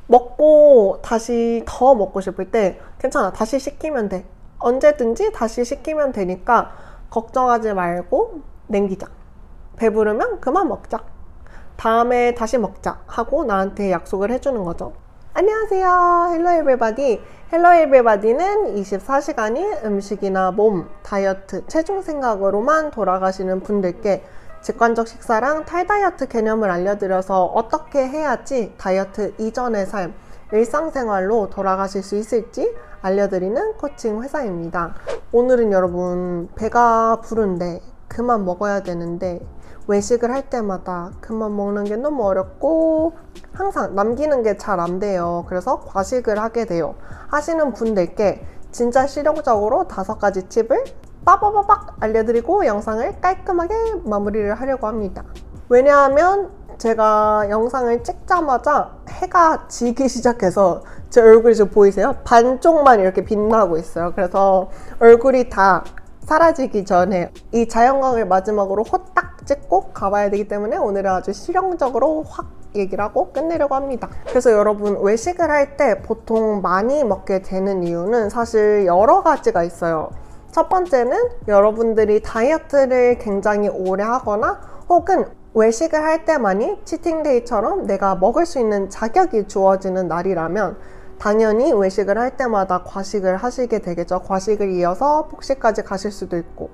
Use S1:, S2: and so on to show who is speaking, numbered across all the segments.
S1: 먹고 다시 더 먹고 싶을 때 괜찮아. 다시 시키면 돼. 언제든지 다시 시키면 되니까 걱정하지 말고 남기자. 배부르면 그만 먹자. 다음에 다시 먹자 하고 나한테 약속을 해주는 거죠. 안녕하세요. 헬로 에브리바디. 헬로 에브리바디는 24시간이 음식이나 몸, 다이어트, 체중 생각으로만 돌아가시는 분들께 직관적 식사랑 탈다이어트 개념을 알려드려서 어떻게 해야지 다이어트 이전의 삶, 일상생활로 돌아가실 수 있을지 알려드리는 코칭 회사입니다. 오늘은 여러분 배가 부른데 그만 먹어야 되는데 외식을 할 때마다 그만 먹는 게 너무 어렵고 항상 남기는 게 잘 안 돼요. 그래서 과식을 하게 돼요. 하시는 분들께 진짜 실용적으로 5가지 팁을 빠바바박 알려드리고 영상을 깔끔하게 마무리를 하려고 합니다. 왜냐하면 제가 영상을 찍자마자 해가 지기 시작해서 제 얼굴이 지금 보이세요? 반쪽만 이렇게 빛나고 있어요. 그래서 얼굴이 다 사라지기 전에 이 자연광을 마지막으로 호딱 찍고 가봐야 되기 때문에 오늘은 아주 실용적으로 확 얘기를 하고 끝내려고 합니다. 그래서 여러분 외식을 할 때 보통 많이 먹게 되는 이유는 사실 여러 가지가 있어요. 첫 번째는 여러분들이 다이어트를 굉장히 오래 하거나 혹은 외식을 할 때만이 치팅데이처럼 내가 먹을 수 있는 자격이 주어지는 날이라면 당연히 외식을 할 때마다 과식을 하시게 되겠죠. 과식을 이어서 폭식까지 가실 수도 있고.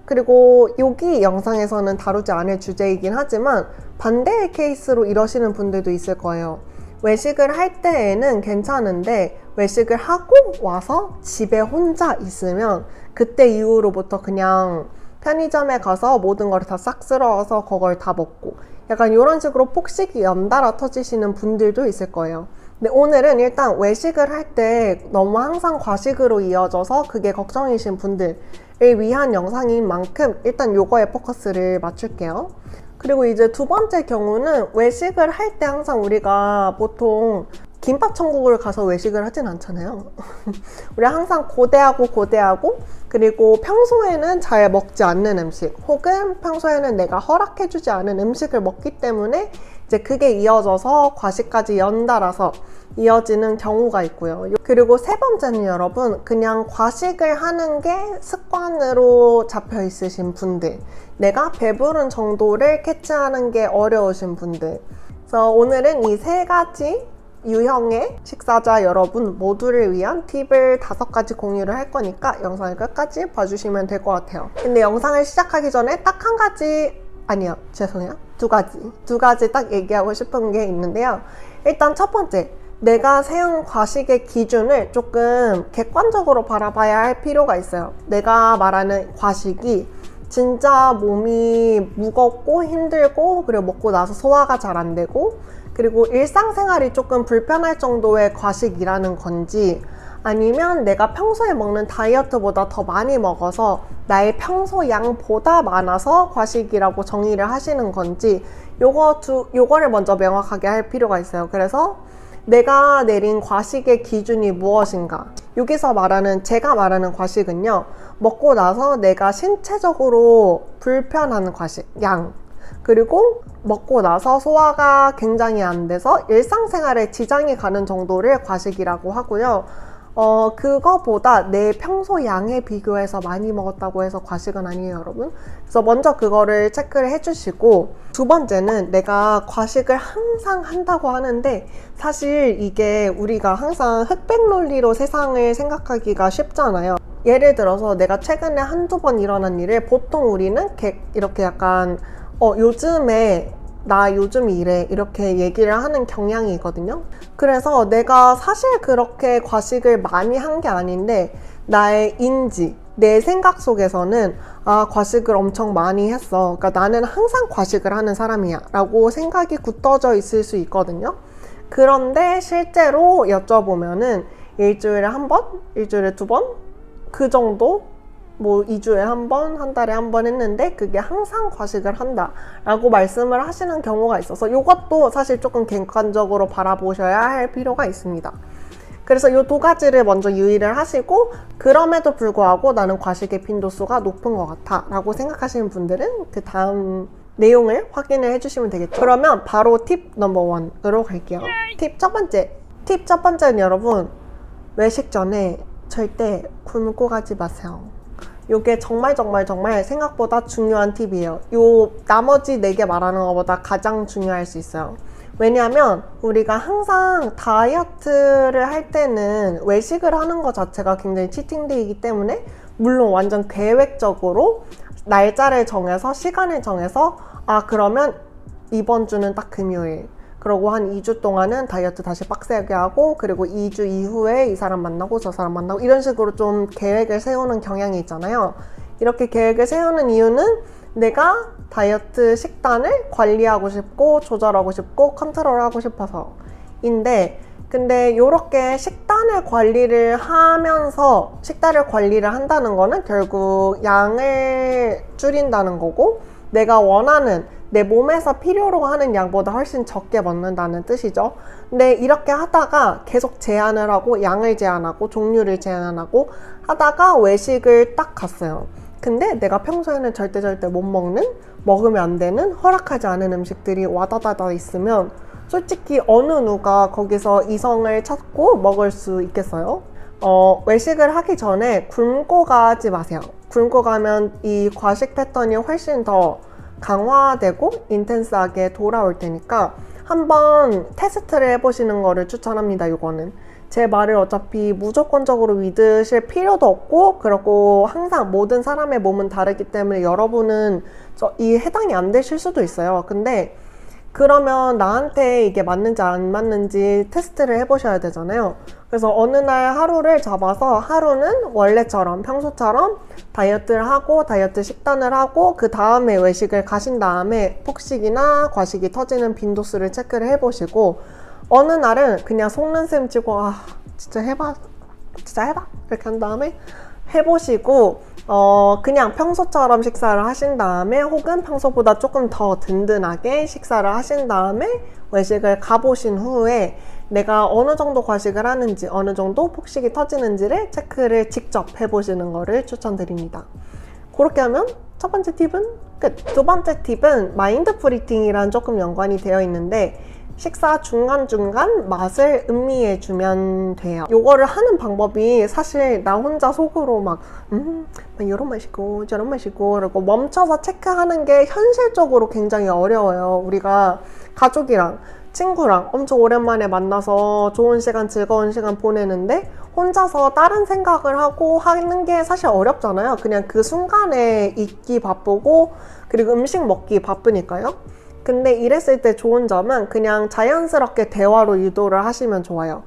S1: 그리고 여기 영상에서는 다루지 않을 주제이긴 하지만 반대의 케이스로 이러시는 분들도 있을 거예요. 외식을 할 때에는 괜찮은데 외식을 하고 와서 집에 혼자 있으면 그때 이후로부터 그냥 편의점에 가서 모든 걸 다 싹 쓸어서 그걸 다 먹고 약간 이런 식으로 폭식이 연달아 터지시는 분들도 있을 거예요. 근데 오늘은 일단 외식을 할 때 너무 항상 과식으로 이어져서 그게 걱정이신 분들을 위한 영상인 만큼 일단 요거에 포커스를 맞출게요. 그리고 이제 두 번째 경우는 외식을 할 때 항상 우리가 보통 김밥 천국을 가서 외식을 하진 않잖아요. 우리 항상 고대하고 그리고 평소에는 잘 먹지 않는 음식 혹은 평소에는 내가 허락해주지 않은 음식을 먹기 때문에 이제 그게 이어져서 과식까지 연달아서 이어지는 경우가 있고요. 그리고 세 번째는 여러분 그냥 과식을 하는 게 습관으로 잡혀 있으신 분들, 내가 배부른 정도를 캐치하는 게 어려우신 분들. 그래서 오늘은 이 3가지 유형의 식사자 여러분 모두를 위한 팁을 5가지 공유를 할 거니까 영상을 끝까지 봐주시면 될 것 같아요. 근데 영상을 시작하기 전에 딱 한 가지, 아니요 죄송해요, 두 가지 딱 얘기하고 싶은 게 있는데요. 일단 첫 번째, 내가 세운 과식의 기준을 조금 객관적으로 바라봐야 할 필요가 있어요. 내가 말하는 과식이 진짜 몸이 무겁고 힘들고 그리고 먹고 나서 소화가 잘 안 되고 그리고 일상생활이 조금 불편할 정도의 과식이라는 건지 아니면 내가 평소에 먹는 다이어트보다 더 많이 먹어서 나의 평소 양보다 많아서 과식이라고 정의를 하시는 건지 요거를 먼저 명확하게 할 필요가 있어요. 그래서 내가 내린 과식의 기준이 무엇인가? 여기서 제가 말하는 과식은요, 먹고 나서 내가 신체적으로 불편한 과식, 양, 그리고 먹고 나서 소화가 굉장히 안 돼서 일상생활에 지장이 가는 정도를 과식이라고 하고요. 그거보다 내 평소 양에 비교해서 많이 먹었다고 해서 과식은 아니에요, 여러분. 그래서 먼저 그거를 체크를 해주시고, 두 번째는 내가 과식을 항상 한다고 하는데 사실 이게 우리가 항상 흑백 논리로 세상을 생각하기가 쉽잖아요. 예를 들어서 내가 최근에 한두 번 일어난 일을 보통 우리는 이렇게 약간 요즘에 나 요즘 이래 이렇게 얘기를 하는 경향이 있거든요. 그래서 내가 사실 그렇게 과식을 많이 한 게 아닌데 나의 인지, 내 생각 속에서는 과식을 엄청 많이 했어, 그러니까 나는 항상 과식을 하는 사람이야 라고 생각이 굳어져 있을 수 있거든요. 그런데 실제로 여쭤보면은 일주일에 한 번, 일주일에 2번 그 정도, 뭐 2주에 한 번, 한 달에 한 번 했는데 그게 항상 과식을 한다 라고 말씀을 하시는 경우가 있어서 이것도 사실 조금 객관적으로 바라보셔야 할 필요가 있습니다. 그래서 이 2가지를 먼저 유의를 하시고, 그럼에도 불구하고 나는 과식의 빈도수가 높은 것 같아 라고 생각하시는 분들은 그 다음 내용을 확인을 해주시면 되겠죠. 그러면 바로 팁 넘버 1으로 갈게요. 팁 첫 번째, 팁 첫 번째는 여러분, 외식 전에 절대 굶고 가지 마세요. 이게 정말 생각보다 중요한 팁이에요. 요 나머지 4개 말하는 것보다 가장 중요할 수 있어요. 왜냐하면 우리가 항상 다이어트를 할 때는 외식을 하는 것 자체가 굉장히 치팅데이이기 때문에, 물론 완전 계획적으로 날짜를 정해서 시간을 정해서 그러면 이번 주는 딱 금요일, 그러고 한 2주 동안은 다이어트 다시 빡세게 하고, 그리고 2주 이후에 이 사람 만나고 저 사람 만나고, 이런 식으로 좀 계획을 세우는 경향이 있잖아요. 이렇게 계획을 세우는 이유는 내가 다이어트 식단을 관리하고 싶고 조절하고 싶고 컨트롤하고 싶어서 인데, 근데 이렇게 식단을 관리를 한다는 거는 결국 양을 줄인다는 거고, 내가 원하는 내 몸에서 필요로 하는 양보다 훨씬 적게 먹는다는 뜻이죠. 근데 이렇게 하다가 계속 제한을 하고, 양을 제한하고 종류를 제한하고 하다가 외식을 딱 갔어요. 근데 내가 평소에는 절대 못 먹는, 먹으면 안 되는, 허락하지 않은 음식들이 와다다다 있으면 솔직히 어느 누가 거기서 이성을 찾고 먹을 수 있겠어요? 외식을 하기 전에 굶고 가지 마세요. 굶고 가면 이 과식 패턴이 훨씬 더 강화되고 인텐스하게 돌아올 테니까 한번 테스트를 해보시는 거를 추천합니다. 이거는 제 말을 어차피 무조건적으로 믿으실 필요도 없고, 그리고 항상 모든 사람의 몸은 다르기 때문에 여러분은 이 해당이 안 되실 수도 있어요. 근데 그러면 나한테 이게 맞는지 안 맞는지 테스트를 해보셔야 되잖아요. 그래서 어느 날 하루를 잡아서, 하루는 원래처럼 평소처럼 다이어트를 하고 다이어트 식단을 하고, 그 다음에 외식을 가신 다음에 폭식이나 과식이 터지는 빈도수를 체크를 해보시고, 어느 날은 그냥 속는 셈 치고 진짜 해봐 이렇게 한 다음에 해보시고, 그냥 평소처럼 식사를 하신 다음에, 혹은 평소보다 조금 더 든든하게 식사를 하신 다음에 외식을 가보신 후에 내가 어느 정도 과식을 하는지, 어느 정도 폭식이 터지는지를 체크를 직접 해보시는 거를 추천드립니다. 그렇게 하면 첫 번째 팁은 끝. 두 번째 팁은 마인드풀 이팅이랑 조금 연관이 되어 있는데, 식사 중간중간 맛을 음미해주면 돼요. 요거를 하는 방법이 사실 나 혼자 속으로 막 이런 맛이고 저런 맛이고, 그리고 멈춰서 체크하는 게 현실적으로 굉장히 어려워요. 우리가 가족이랑 친구랑 엄청 오랜만에 만나서 좋은 시간, 즐거운 시간 보내는데 혼자서 다른 생각을 하고 하는 게 사실 어렵잖아요. 그냥 그 순간에 있기 바쁘고, 그리고 음식 먹기 바쁘니까요. 근데 이랬을 때 좋은 점은 그냥 자연스럽게 대화로 유도를 하시면 좋아요.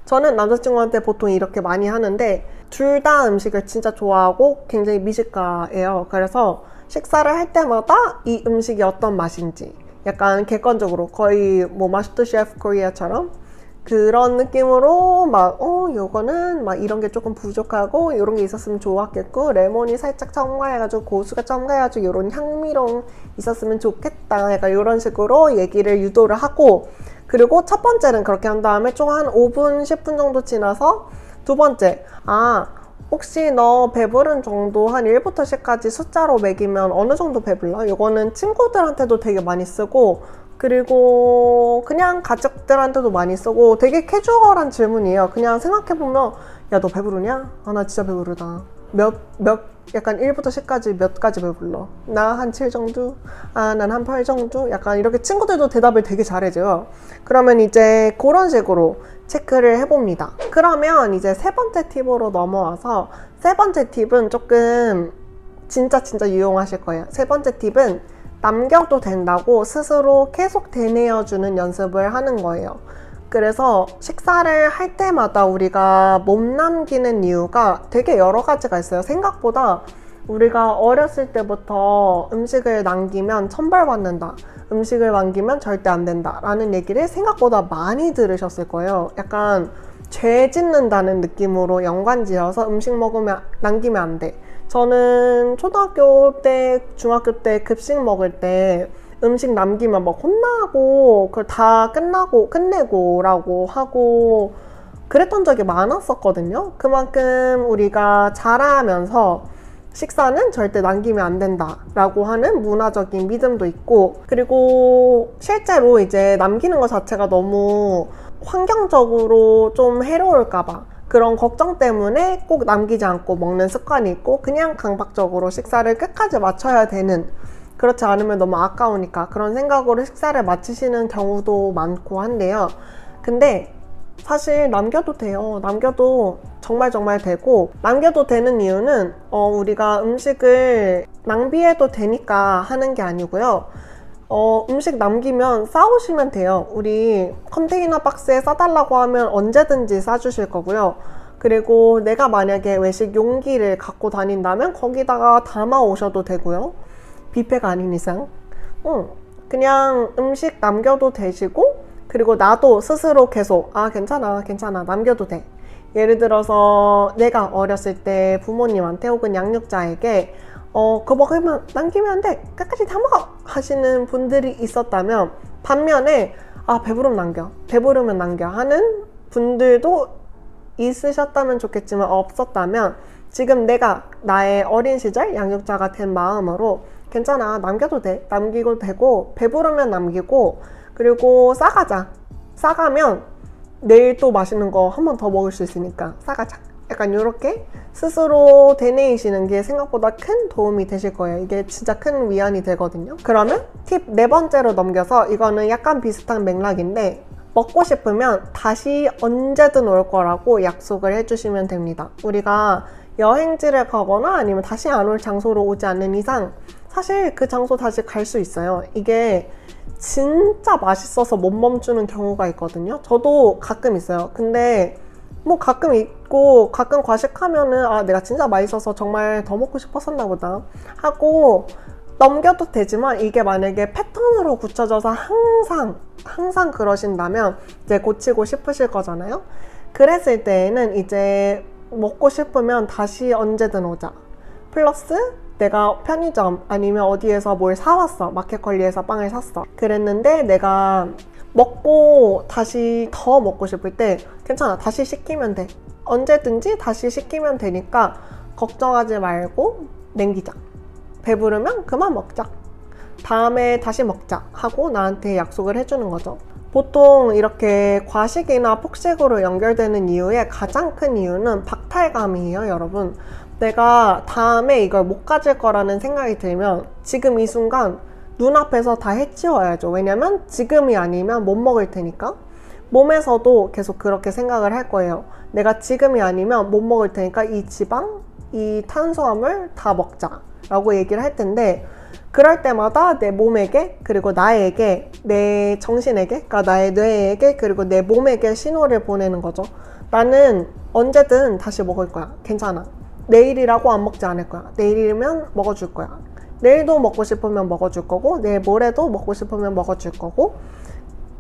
S1: 저는 남자친구한테 보통 이렇게 많이 하는데, 둘 다 음식을 진짜 좋아하고 굉장히 미식가예요. 그래서 식사를 할 때마다 이 음식이 어떤 맛인지 약간 객관적으로, 거의 뭐 마스터 셰프 코리아처럼 그런 느낌으로 막 요거는 막 이런 게 조금 부족하고 이런 게 있었으면 좋았겠고, 레몬이 살짝 첨가해가지고 고수가 첨가해가지고 이런 향미로움 있었으면 좋겠다, 약간 이런 식으로 얘기를 유도를 하고, 그리고 첫 번째는 그렇게 한 다음에 좀 한 5분 10분 정도 지나서 두 번째, 혹시 너 배부른 정도 한 1부터 10까지 숫자로 매기면 어느 정도 배불러? 이거는 친구들한테도 되게 많이 쓰고, 그리고 그냥 가족들한테도 많이 쓰고, 되게 캐주얼한 질문이에요. 그냥 생각해보면, 야, 너 배부르냐? 나 진짜 배부르다. 약간 1부터 10까지 몇 가지 배불러? 나 한 7 정도? 난 한 8 정도? 약간 이렇게 친구들도 대답을 되게 잘해줘요. 그러면 이제 그런 식으로 체크를 해봅니다. 그러면 이제 세 번째 팁으로 넘어와서, 세 번째 팁은 조금 진짜 유용하실 거예요. 세 번째 팁은 남겨도 된다고 스스로 계속 되뇌어주는 연습을 하는 거예요. 그래서 식사를 할 때마다 우리가 몸 남기는 이유가 되게 여러 가지가 있어요. 생각보다 우리가 어렸을 때부터 음식을 남기면 천벌받는다, 음식을 남기면 절대 안 된다 라는 얘기를 생각보다 많이 들으셨을 거예요. 약간 죄 짓는다는 느낌으로 연관지어서 음식 먹으면 남기면 안 돼. 저는 초등학교 때, 중학교 때 급식 먹을 때 음식 남기면 막 혼나고, 그걸 다 끝내고 라고 하고 그랬던 적이 많았었거든요. 그만큼 우리가 자라면서 식사는 절대 남기면 안 된다 라고 하는 문화적인 믿음도 있고, 그리고 실제로 이제 남기는 것 자체가 너무 환경적으로 좀 해로울까봐 그런 걱정 때문에 꼭 남기지 않고 먹는 습관이 있고, 그냥 강박적으로 식사를 끝까지 마쳐야 되는, 그렇지 않으면 너무 아까우니까 그런 생각으로 식사를 마치시는 경우도 많고 한데요. 근데 사실 남겨도 돼요. 남겨도 정말 되고, 남겨도 되는 이유는 우리가 음식을 낭비해도 되니까 하는 게 아니고요. 음식 남기면 싸우시면 돼요. 우리 컨테이너 박스에 싸달라고 하면 언제든지 싸주실 거고요. 그리고 내가 만약에 외식 용기를 갖고 다닌다면 거기다가 담아 오셔도 되고요. 뷔페가 아닌 이상. 그냥 음식 남겨도 되시고, 그리고 나도 스스로 계속 괜찮아 남겨도 돼. 예를 들어서 내가 어렸을 때 부모님한테 혹은 양육자에게 그거 먹으면 남기면 안 돼, 끝까지 다 먹어 하시는 분들이 있었다면, 반면에 배부르면 남겨 하는 분들도 있으셨다면 좋겠지만 없었다면, 지금 내가 나의 어린 시절 양육자가 된 마음으로 괜찮아, 남겨도 돼, 남기고 되고, 배부르면 남기고, 그리고 싸가면 내일 또 맛있는 거 한 번 더 먹을 수 있으니까 싸가자. 약간 이렇게 스스로 되뇌이시는 게 생각보다 큰 도움이 되실 거예요. 이게 진짜 큰 위안이 되거든요. 그러면 팁 4번째로 넘겨서, 이거는 약간 비슷한 맥락인데, 먹고 싶으면 다시 언제든 올 거라고 약속을 해주시면 됩니다. 우리가 여행지를 가거나 아니면 다시 안 올 장소로 오지 않는 이상 사실 그 장소 다시 갈 수 있어요. 이게 진짜 맛있어서 못 멈추는 경우가 있거든요. 저도 가끔 있어요. 근데 뭐 가끔 있고, 가끔 과식하면은 내가 진짜 맛있어서 정말 더 먹고 싶었었나 보다 하고 넘겨도 되지만, 이게 만약에 패턴으로 굳혀져서 항상 그러신다면 이제 고치고 싶으실 거잖아요. 그랬을 때에는 이제 먹고 싶으면 다시 언제든 오자, 플러스 내가 편의점 아니면 어디에서 뭘 사왔어, 마켓컬리에서 빵을 샀어, 그랬는데 내가 먹고 다시 더 먹고 싶을 때 괜찮아, 다시 시키면 돼. 언제든지 다시 시키면 되니까 걱정하지 말고 남기자. 배부르면 그만 먹자, 다음에 다시 먹자 하고 나한테 약속을 해주는 거죠. 보통 이렇게 과식이나 폭식으로 연결되는 이유의 가장 큰 이유는 박탈감이에요, 여러분. 내가 다음에 이걸 못 가질 거라는 생각이 들면 지금 이 순간 눈앞에서 다 해치워야죠. 왜냐면 지금이 아니면 못 먹을 테니까. 몸에서도 계속 그렇게 생각을 할 거예요. 내가 지금이 아니면 못 먹을 테니까 이 지방, 이 탄수화물 다 먹자 라고 얘기를 할 텐데, 그럴 때마다 내 몸에게, 그리고 나에게, 내 정신에게, 그러니까 나의 뇌에게, 그리고 내 몸에게 신호를 보내는 거죠. 나는 언제든 다시 먹을 거야, 괜찮아. 내일이라고 안 먹지 않을 거야. 내일이면 먹어줄 거야. 내일도 먹고 싶으면 먹어줄 거고, 내일 모레도 먹고 싶으면 먹어줄 거고,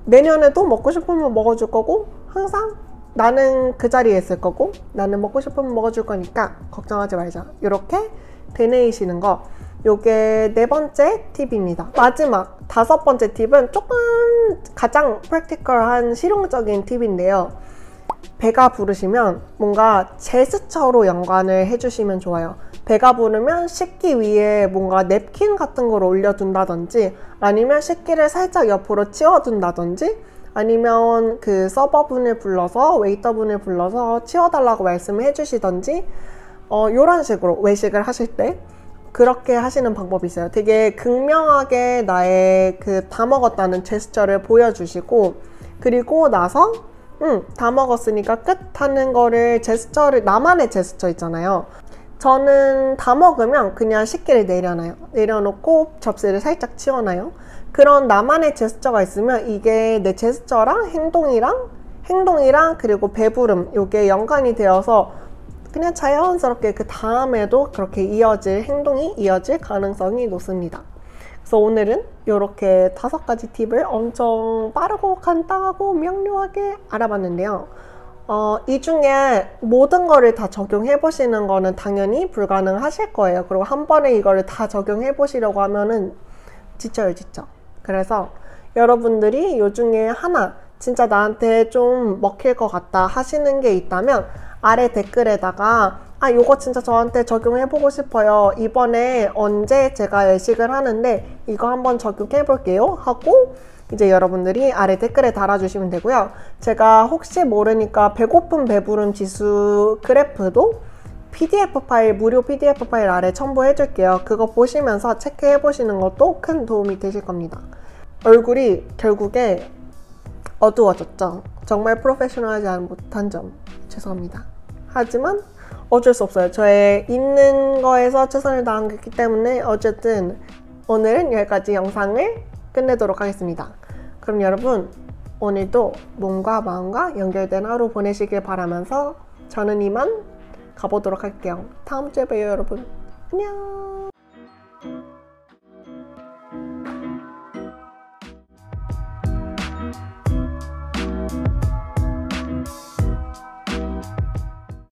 S1: 내년에도 먹고 싶으면 먹어줄 거고, 항상 나는 그 자리에 있을 거고, 나는 먹고 싶으면 먹어줄 거니까 걱정하지 말자. 이렇게 되뇌이시는 거, 요게 4번째 팁입니다. 마지막 5번째 팁은 조금 가장 프랙티컬한 실용적인 팁인데요. 배가 부르시면 뭔가 제스처로 연관을 해주시면 좋아요. 배가 부르면 식기 위에 뭔가 냅킨 같은 걸 올려둔다든지, 아니면 식기를 살짝 옆으로 치워둔다든지, 아니면 그 서버분을 불러서, 웨이터분을 불러서 치워달라고 말씀을 해주시던지, 이런 식으로 외식을 하실 때 그렇게 하시는 방법이 있어요. 되게 극명하게 나의 그 다 먹었다는 제스처를 보여주시고, 그리고 나서 다 먹었으니까 끝 하는 거를, 제스처를, 나만의 제스처 있잖아요. 저는 다 먹으면 그냥 식기를 내려놔요. 내려놓고 접시를 살짝 치워놔요. 그런 나만의 제스처가 있으면 이게 내 제스처랑 행동이랑 그리고 배부름, 이게 연관이 되어서 그냥 자연스럽게 그 다음에도 그렇게 행동이 이어질 가능성이 높습니다. 그래서 오늘은 이렇게 5가지 팁을 엄청 빠르고 간단하고 명료하게 알아봤는데요. 이 중에 모든 거를 다 적용해 보시는 거는 당연히 불가능하실 거예요. 그리고 한 번에 이거를 다 적용해 보시려고 하면은 지쳐요. 그래서 여러분들이 이 중에 하나 진짜 나한테 좀 먹힐 것 같다 하시는 게 있다면 아래 댓글에다가 요거 진짜 저한테 적용해보고 싶어요, 이번에 언제 제가 외식을 하는데 이거 한번 적용해볼게요 하고 이제 여러분들이 아래 댓글에 달아주시면 되고요. 제가 혹시 모르니까 배고픔 배부름 지수 그래프도 PDF 파일, 무료 PDF 파일 아래 첨부해 줄게요. 그거 보시면서 체크해 보시는 것도 큰 도움이 되실 겁니다. 얼굴이 결국에 어두워졌죠. 정말 프로페셔널하지 못한 점 죄송합니다. 하지만 어쩔 수 없어요. 저의 있는 거에서 최선을 다한 거기 때문에 어쨌든 오늘은 여기까지 영상을 끝내도록 하겠습니다. 그럼 여러분 오늘도 몸과 마음과 연결된 하루 보내시길 바라면서 저는 이만 가보도록 할게요. 다음 주에 봬요 여러분. 안녕.